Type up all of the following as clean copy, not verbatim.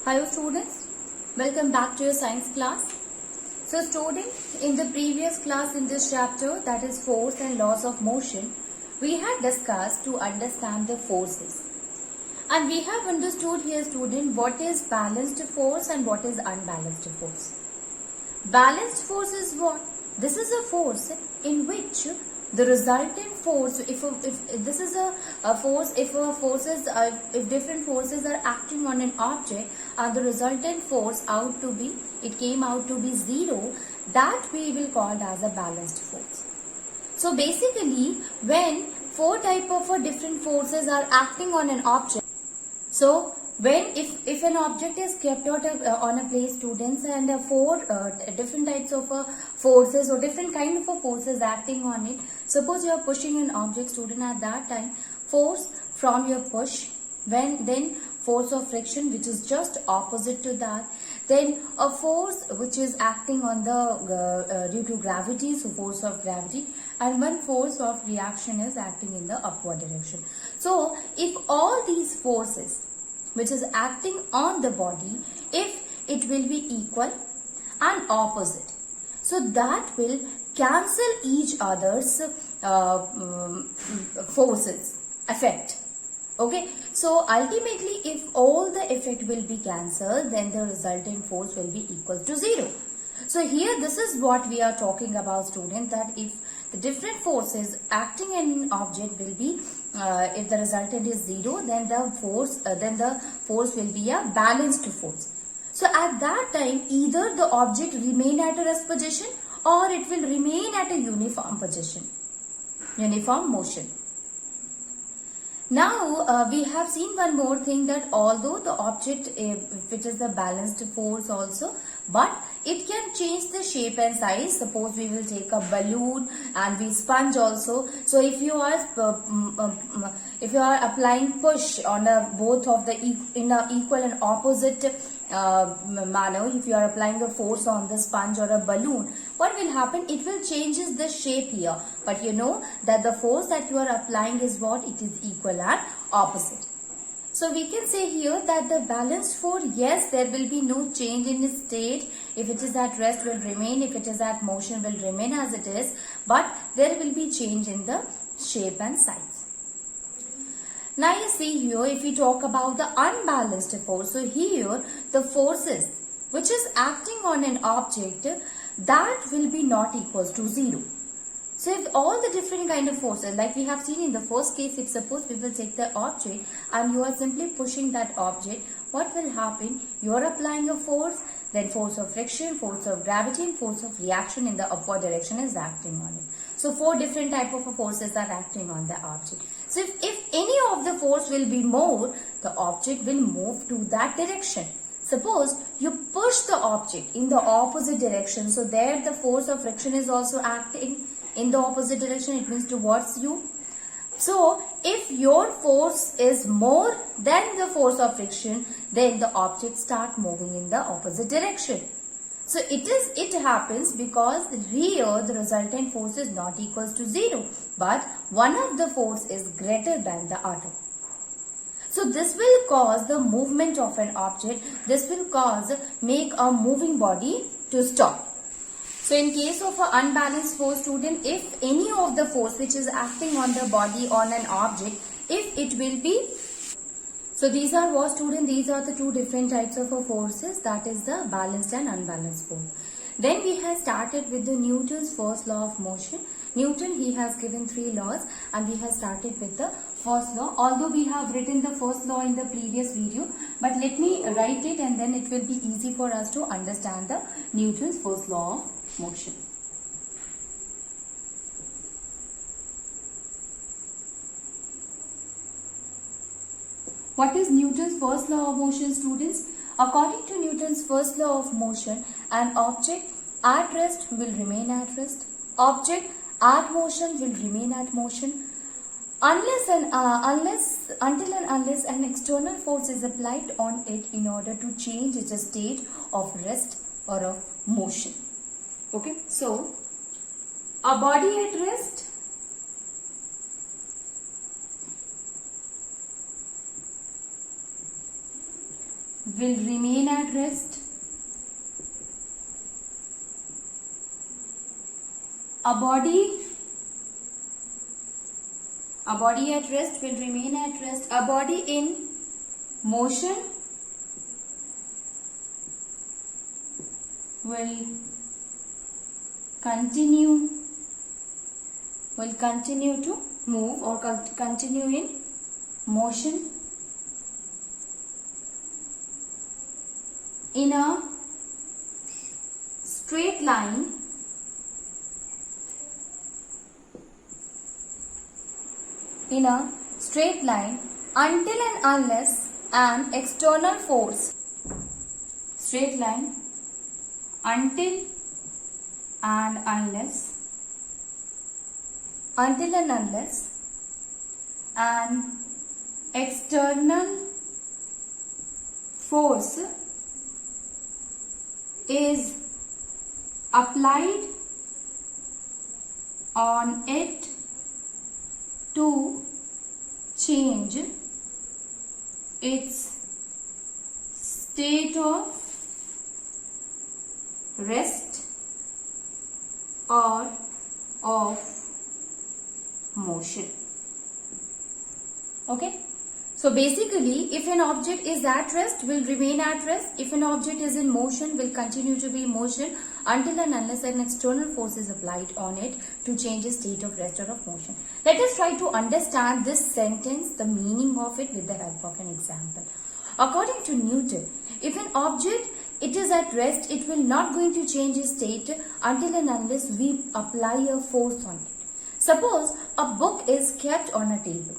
Hello students, welcome back to your science class. So student, in the previous class in this chapter, that is force and laws of motion, we had discussed to understand the forces. And we have understood here student what is balanced force and what is unbalanced force. Balanced force is what? This is a force in which the resultant force, if this is a force, if different forces are acting on an object and the resultant force came out to be zero, that we will call as a balanced force. So basically, when four type of different forces are acting on an object, so when if an object is kept out on a place, students, and four different types of forces or different kind of forces acting on it, suppose you are pushing an object, student, at that time force from your push, then force of friction which is just opposite to that, then a force which is acting on the due to gravity, so force of gravity, and one force of reaction is acting in the upward direction. So if all these forces which is acting on the body, if it will be equal and opposite, so that will cancel each other's forces effect. Okay, so ultimately if all the effect will be cancelled, then the resultant force will be equal to zero. So here this is what we are talking about, student, that if the different forces acting in an object will be, if the resultant is zero, then the force will be a balanced force. So at that time, either the object remain at a rest position or it will remain at a uniform position, uniform motion. Now we have seen one more thing, that although the object, if it is the balanced force also, but it can change the shape and size. Suppose we will take a balloon and we sponge also. So if you are applying push on both of the in a equal and opposite manner, if you are applying a force on the sponge or a balloon, what will happen? It will changes the shape here, but you know that the force that you are applying is what? It is equal and opposite. So we can say here that the balanced force, yes, there will be no change in its state. If it is at rest, will remain. If it is at motion, will remain as it is. But there will be change in the shape and size. Now you see here, if we talk about the unbalanced force, so here the forces which is acting on an object, that will be not equals to zero. So if all the different kind of forces, like we have seen in the first case, if suppose we will take the object and you are simply pushing that object, what will happen? You are applying a force, then force of friction, force of gravity, and force of reaction in the upward direction is acting on it. So four different type of forces are acting on the object. So if any of the force will be more, the object will move to that direction. Suppose you push the object in the opposite direction, so there the force of friction is also acting in the opposite direction, it means towards you. So if your force is more than the force of friction, then the object start moving in the opposite direction. So it happens because here the resultant force is not equals to zero, but one of the force is greater than the other. So this will cause the movement of an object. This will make a moving body to stop. So in case of an unbalanced force, student, if any of the force which is acting on the body on an object, if it will be, so these are what, student? These are the two different types of forces, that is the balanced and unbalanced force. Then we have started with the Newton's first law of motion. Newton, he has given three laws and we have started with the first law. Although we have written the first law in the previous video, but let me write it and then it will be easy for us to understand the Newton's first law of motion. What is Newton's first law of motion, students? According to Newton's first law of motion, an object at rest will remain at rest. Object at motion will remain at motion until and unless an external force is applied on it in order to change its state of rest or of motion. Okay, so a body at rest will remain at rest. A body at rest will remain at rest. A body in motion will continue to move or continue in motion in a straight line until and unless an external force until and unless an external force is applied on it to change its state of rest or of motion. Okay. So basically, if an object is at rest, will remain at rest. If an object is in motion, will continue to be in motion until and unless an external force is applied on it to change its state of rest or of motion. Let us try to understand this sentence, the meaning of it with the help of an example. According to Newton, if an object it is at rest, it will not going to change its state until and unless we apply a force on it. Suppose a book is kept on a table.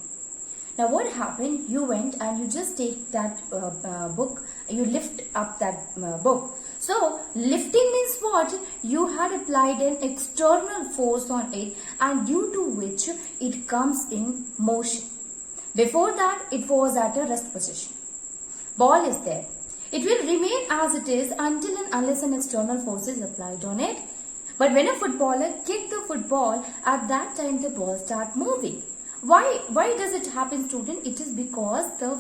Now what happened? You went and you just take that book, you lift up that book. So lifting means what? You had applied an external force on it and due to which it comes in motion. Before that it was at a rest position. Ball is there. It will remain as it is until and unless an external force is applied on it. But when a footballer kicks the football, at that time the ball starts moving. Why does it happen, student? It is because the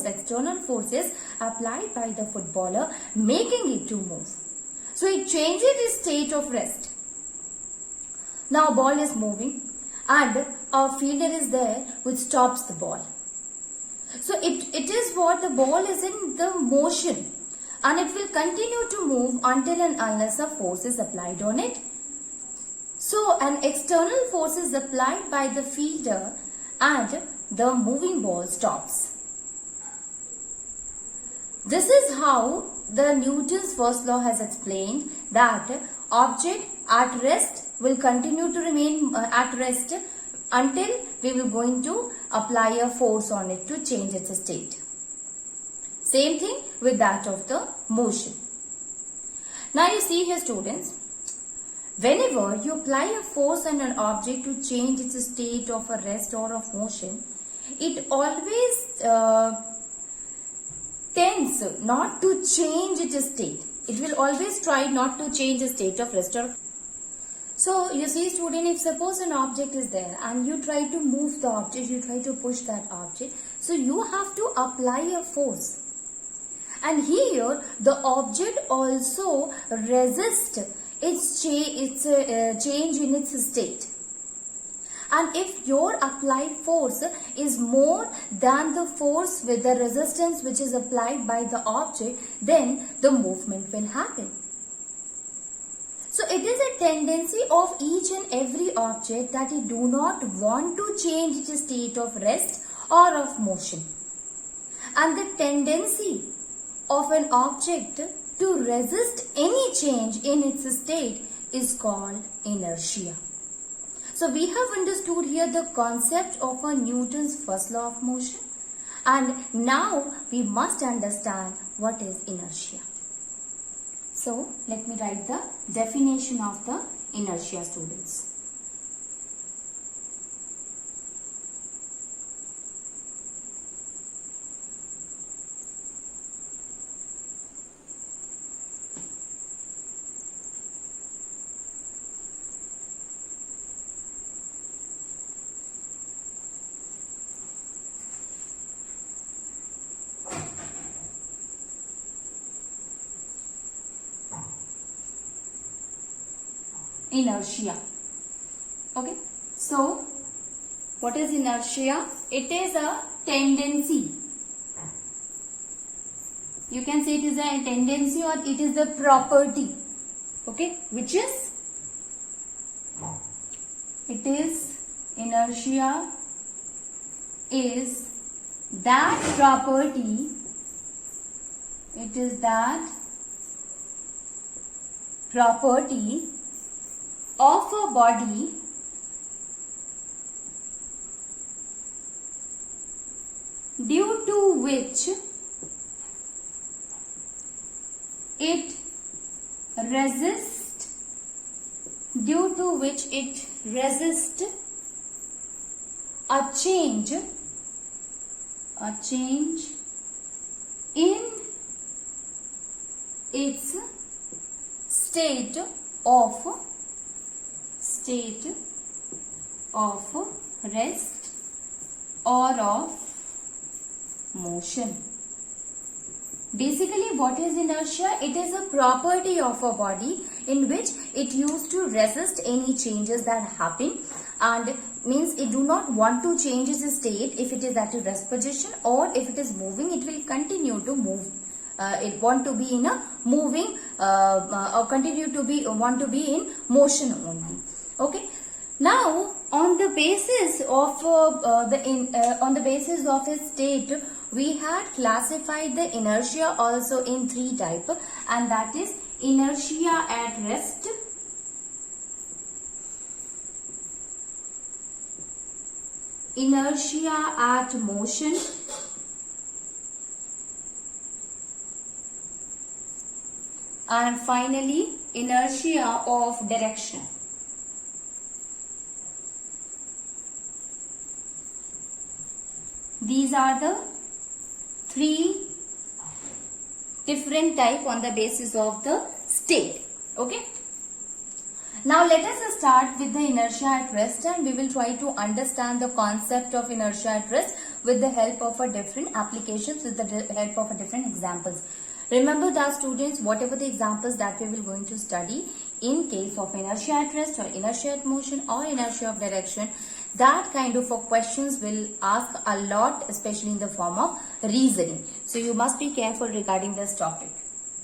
external force is applied by the footballer, making it to move. So it changes its state of rest. Now ball is moving and a fielder is there which stops the ball. So it is what the ball is in the motion and it will continue to move until and unless a force is applied on it. So an external force is applied by the fielder and the moving ball stops. This is how the Newton's first law has explained that object at rest will continue to remain at rest until we will going to apply a force on it to change its state. Same thing with that of the motion. Now you see here, students, whenever you apply a force on an object to change its state of a rest or of motion, it always tends not to change its state. It will always try not to change the state of rest or. So you see, student, if suppose an object is there and you try to move the object, you try to push that object, so you have to apply a force. And here the object also resists its change in its state. And if your applied force is more than the force with the resistance which is applied by the object, then the movement will happen. So it is a tendency of each and every object that it do not want to change its state of rest or of motion. And the tendency of an object to resist any change in its state is called inertia. So we have understood here the concept of a Newton's first law of motion, and now we must understand what is inertia. So let me write the definition of the inertia, students. inertia. Okay, so what is inertia? It is a tendency. You can say it is a tendency or it is the property. Okay, which is, it is, inertia is that property, it is that property of a body due to which it resists, due to which it resists a change in its state of rest or of motion. Basically, what is inertia? It is a property of a body in which it used to resist any changes that happen, and means it do not want to change its state. If it is at a rest position or if it is moving, it will continue to move. It want to be in a moving or continue to be want to be in motion only. Okay. Now, on the basis of on the basis of its state, we had classified the inertia also in 3 types, and that is inertia at rest, inertia at motion, and finally inertia of direction. These are the 3 different types on the basis of the state. Okay. Now let us start with the inertia at rest, and we will try to understand the concept of inertia at rest with the help of a different applications, with the help of a different examples. Remember that students, whatever the examples that we will going to study in case of inertia at rest or inertia at motion or inertia of direction, that kind of questions will ask a lot, especially in the form of reasoning. So you must be careful regarding this topic.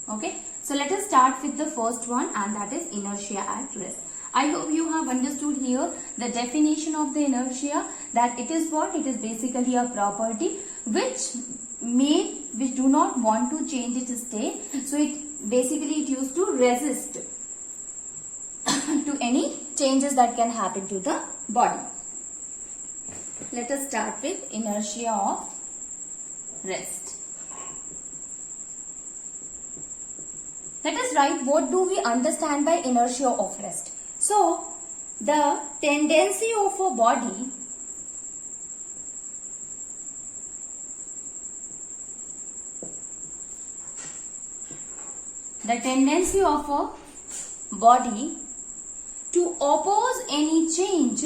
Okay. So let us start with the first one, and that is inertia at rest. I hope you have understood here the definition of the inertia, that it is what? It is basically a property which do not want to change its state. So it used to resist to any changes that can happen to the body. Let us start with inertia of rest. Let us write what do we understand by inertia of rest. So, the tendency of a body to oppose any change,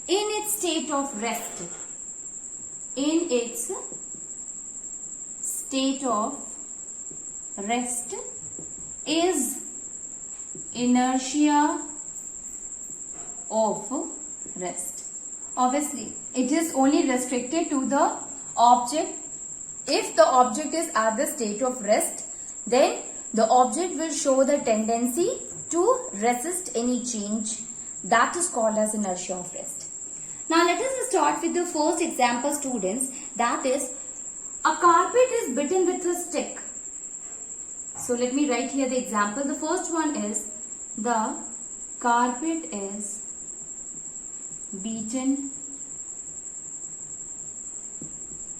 in its state of rest, is inertia of rest. Obviously, it is only restricted to the object. If the object is at the state of rest, then the object will show the tendency to resist any change. That is called as inertia of rest. Now let us start with the first example, students. That is, a carpet is beaten with a stick. So let me write here the example. The first one is, the carpet is beaten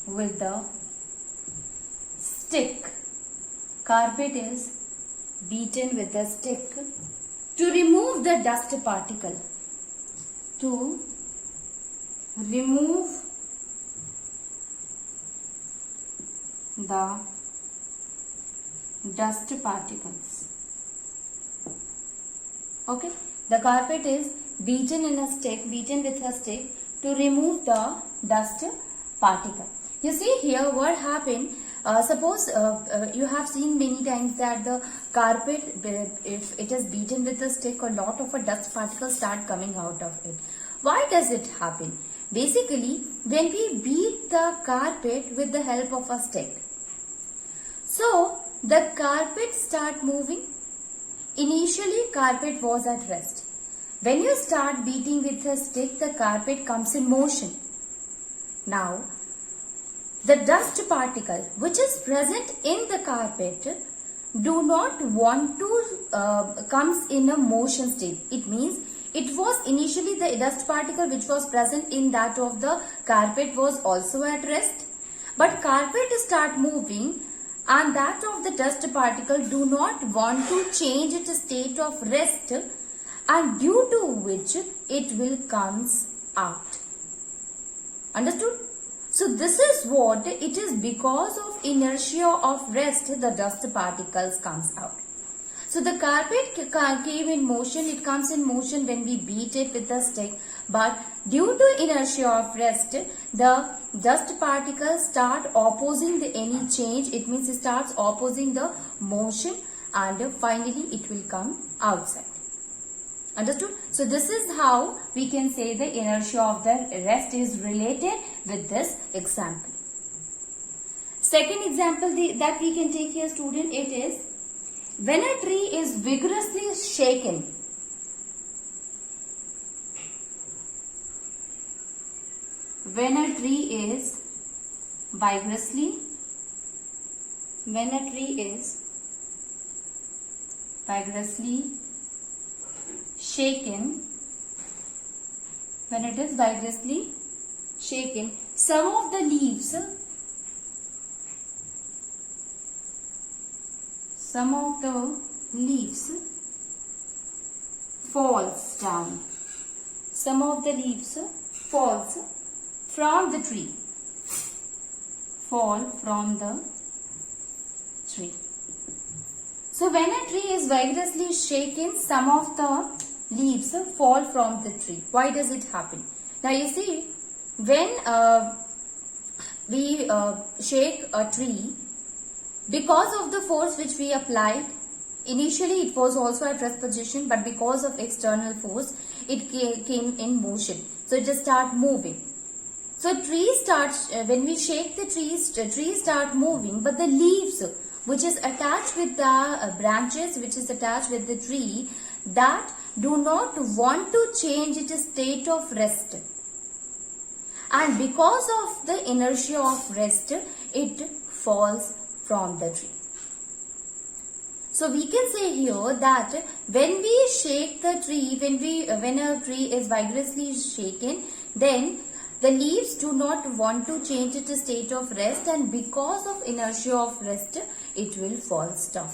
with the stick. Carpet is beaten with a stick to remove the dust particle. To remove the dust particles. Okay, the carpet is beaten with a stick to remove the dust particle. You see here what happened. Suppose you have seen many times that the carpet, if it is beaten with a stick, a lot of a dust particles start coming out of it. Why does it happen? Basically, when we beat the carpet with the help of a stick, so the carpet start moving. Initially, carpet was at rest. When you start beating with a stick, the carpet comes in motion. Now, the dust particle which is present in the carpet do not want to comes in a motion state. It means it was initially the dust particle which was present in that of the carpet was also at rest. But carpet start moving and that of the dust particle do not want to change its state of rest, and due to which it will comes out. Understood? So this is what it is, because of inertia of rest the dust particles comes out. So the carpet came in motion, it comes in motion when we beat it with a stick, but due to inertia of rest the dust particles start opposing the any change. It means it starts opposing the motion and finally it will come outside. Understood? So this is how we can say the inertia of the rest is related with this example. Second example that we can take here, student, it is when a tree is vigorously shaken. When a tree is vigorously shaken, when it is vigorously shaken, some of the leaves falls down. Some of the leaves falls from the tree. Fall from the tree. So when a tree is vigorously shaken, some of the leaves fall from the tree. Why does it happen? Now you see, when we shake a tree, because of the force which we applied, initially it was also at rest position, but because of external force, it came in motion. So it just start moving. So tree starts, when we shake the trees start moving, but the leaves which is attached with the branches, which is attached with the tree, that do not want to change its state of rest. And because of the inertia of rest, it falls from the tree. So we can say here that when we shake the tree, when a tree is vigorously shaken, then the leaves do not want to change its state of rest, and because of inertia of rest, it will fall down.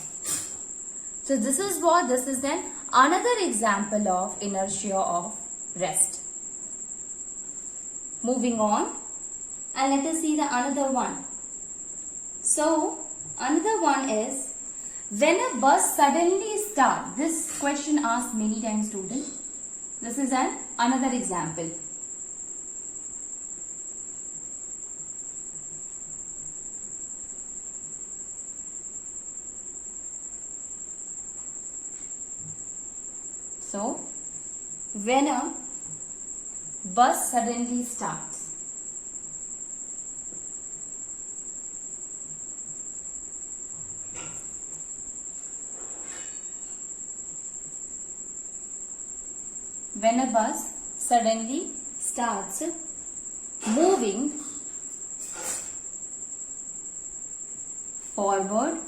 So this is then another example of inertia of rest. Moving on, and let us see the another one. So another one is when a bus suddenly starts. This question asked many times, students. This is another example. So, when a bus suddenly starts, when a bus suddenly starts moving forward,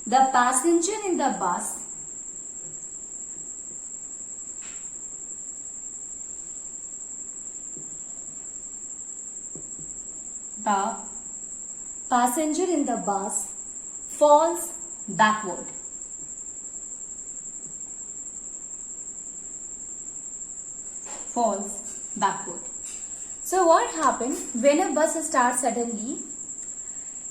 the passenger in the bus falls backward. So what happens when a bus starts suddenly?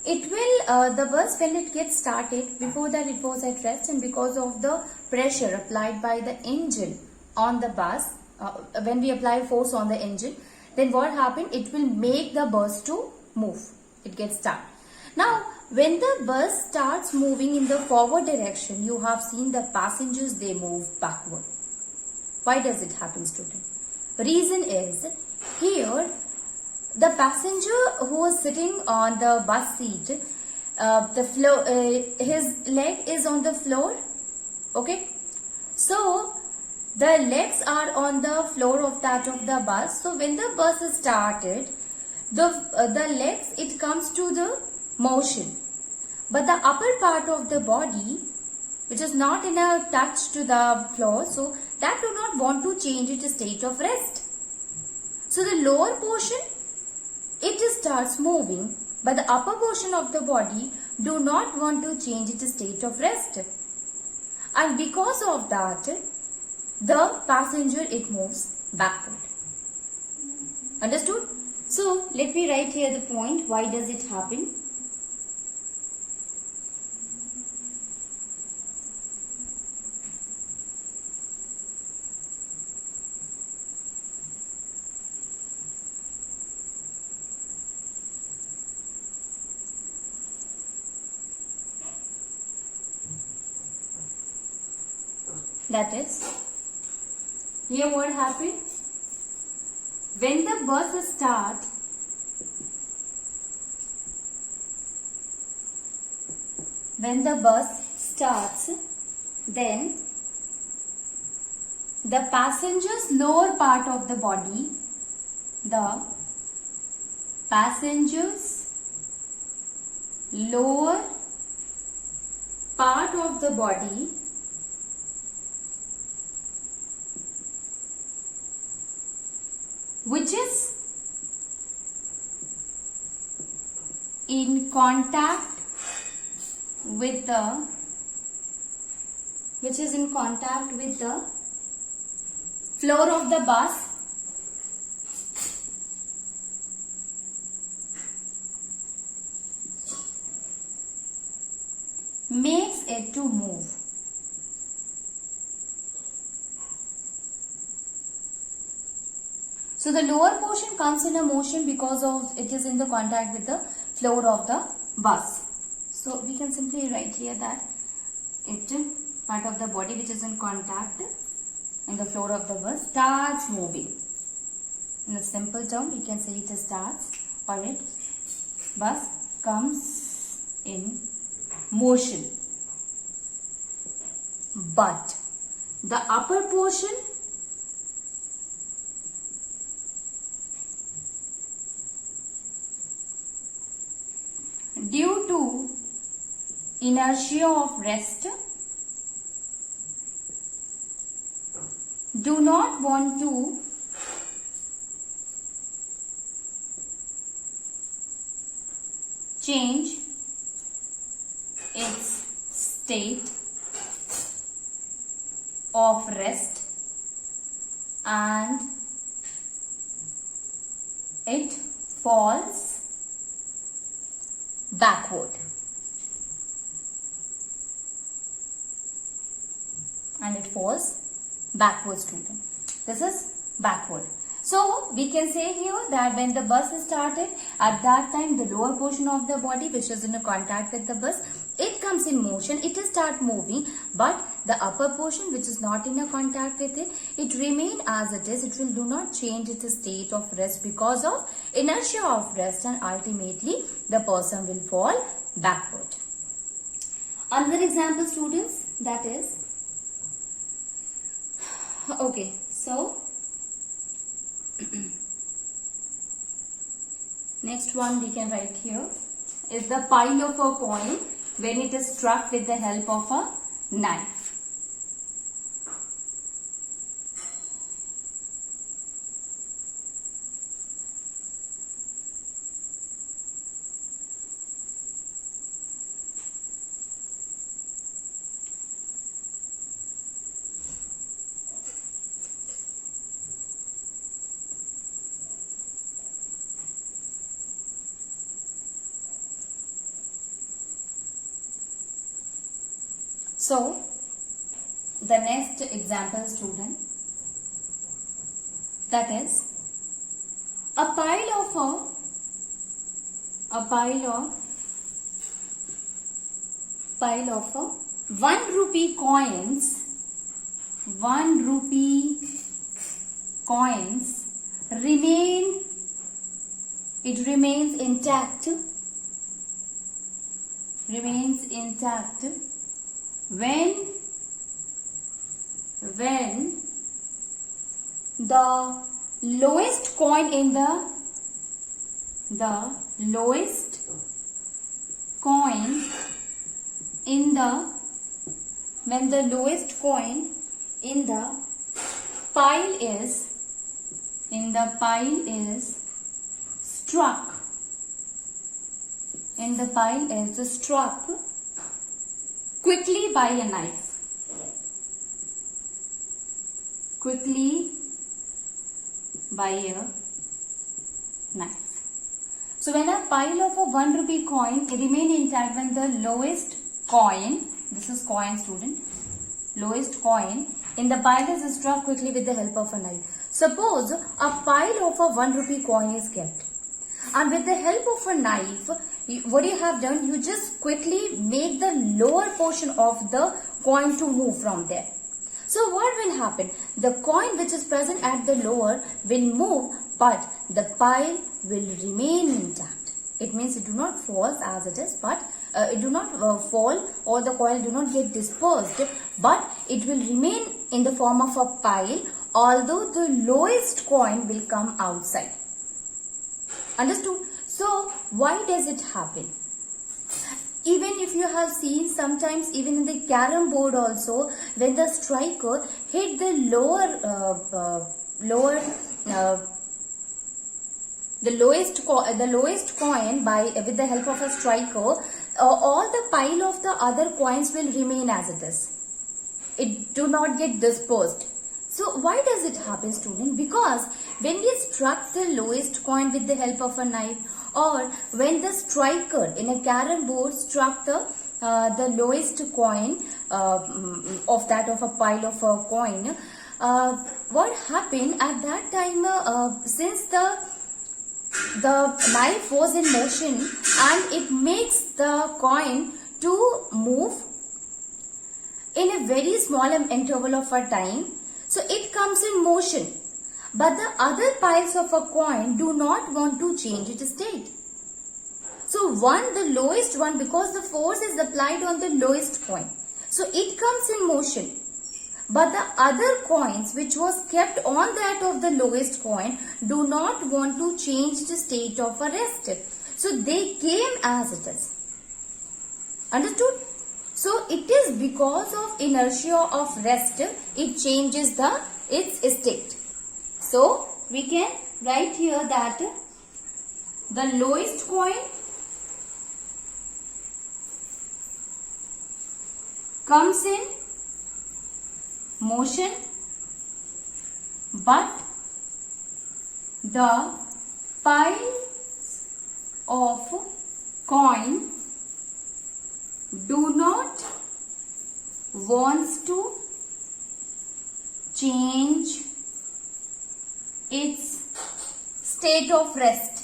It will, the bus when it gets started, before that it was at rest, and because of the pressure applied by the engine on the bus, when we apply force on the engine, then what happen? It will make the bus to move. It gets stuck. Now, when the bus starts moving in the forward direction, you have seen the passengers, they move backward. Why does it happen, student? Reason is, here the passenger who is sitting on the bus seat, his leg is on the floor. Okay, so the legs are on the floor of the bus. So when the bus is started, the legs, it comes to the motion, but the upper part of the body, which is not in a touch to the floor, so that do not want to change its state of rest. So the lower portion, it starts moving, but the upper portion of the body do not want to change its state of rest. And because of that, the passenger, it moves backward. Understood? So let me write here the point. Why does it happen? That is, here what happened? When the bus starts, then the passenger's lower part of the body, which is in contact with the floor of the bus, makes it to move. So the lower portion comes in a motion because of it is in the contact with the floor of the bus. So we can simply write here that it part of the body which is in contact in the floor of the bus starts moving. In a simple term, we can say it starts, or it bus comes in motion. But the upper portion, due to inertia of rest, do not want to change its state of rest, and it falls backward. Student. This is backward. So we can say here that when the bus is started, at that time the lower portion of the body which is in a contact with the bus, it comes in motion, it will start moving, but the upper portion which is not in a contact with it, it remain as it is. It will do not change its state of rest because of inertia of rest, and ultimately the person will fall backward. Another example, students, that is, okay, so next one we can write here is the pile of a coin when it is struck with the help of a knife. So, the next example, student, That is, a pile of 1 rupee coins, 1 rupee coins remains intact when the lowest coin in the pile is struck quickly by a knife. So when a pile of a 1 rupee coin remain intact when the lowest coin, this is coin student, lowest coin in the pile is struck quickly with the help of a knife. Suppose a pile of a 1 rupee coin is kept, and with the help of a knife, what you have done, you just quickly make the lower portion of the coin to move from there. So what will happen? The coin which is present at the lower will move, but the pile will remain intact. It means it do not fall as it is, but it do not fall, or the coin do not get dispersed, but it will remain in the form of a pile, although the lowest coin will come outside. Understood? So why does it happen? Even if you have seen sometimes, even in the carom board also, when the striker hit the lowest coin with the help of a striker, all the pile of the other coins will remain as it is. It do not get dispersed. So why does it happen, student? Because when we struck the lowest coin with the help of a knife, or when the striker in a carom board struck the lowest coin of a pile of a coin, what happened at that time, since the knife was in motion and it makes the coin to move in a very small interval of a time, so it comes in motion. But the other piles of a coin do not want to change its state. So the lowest one, because the force is applied on the lowest coin, so it comes in motion. But the other coins which was kept on that of the lowest coin do not want to change the state of a rest. So they came as it is. Understood? So it is because of inertia of rest, it changes its state. So we can write here that the lowest coin comes in motion, but the piles of coin do not wants to change its state of rest.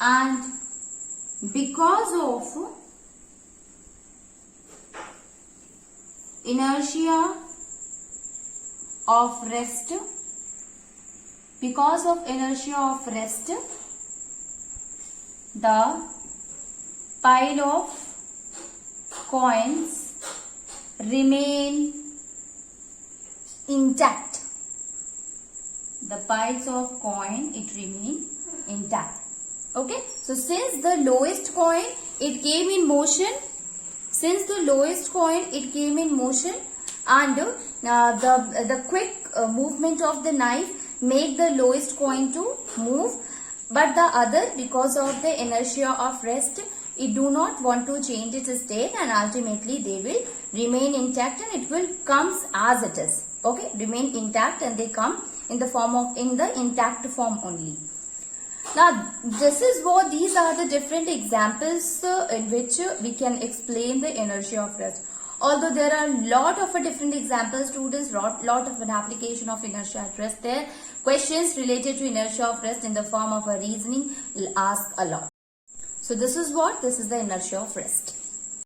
And because of inertia of rest, the pile of coins remain intact. The piles of coin, it remain intact. Okay, so since the lowest coin it came in motion, and the quick movement of the knife make the lowest coin to move, but the other, because of the inertia of rest, it do not want to change its state, and ultimately they will remain intact and it will comes as it is. Okay, remain intact and they come in the intact form only. Now these are the different examples in which we can explain the inertia of rest. Although there are lot of different examples, students, lot of an application of inertia at rest there. Questions related to inertia of rest in the form of a reasoning will ask a lot. So this is what? This is the inertia of rest.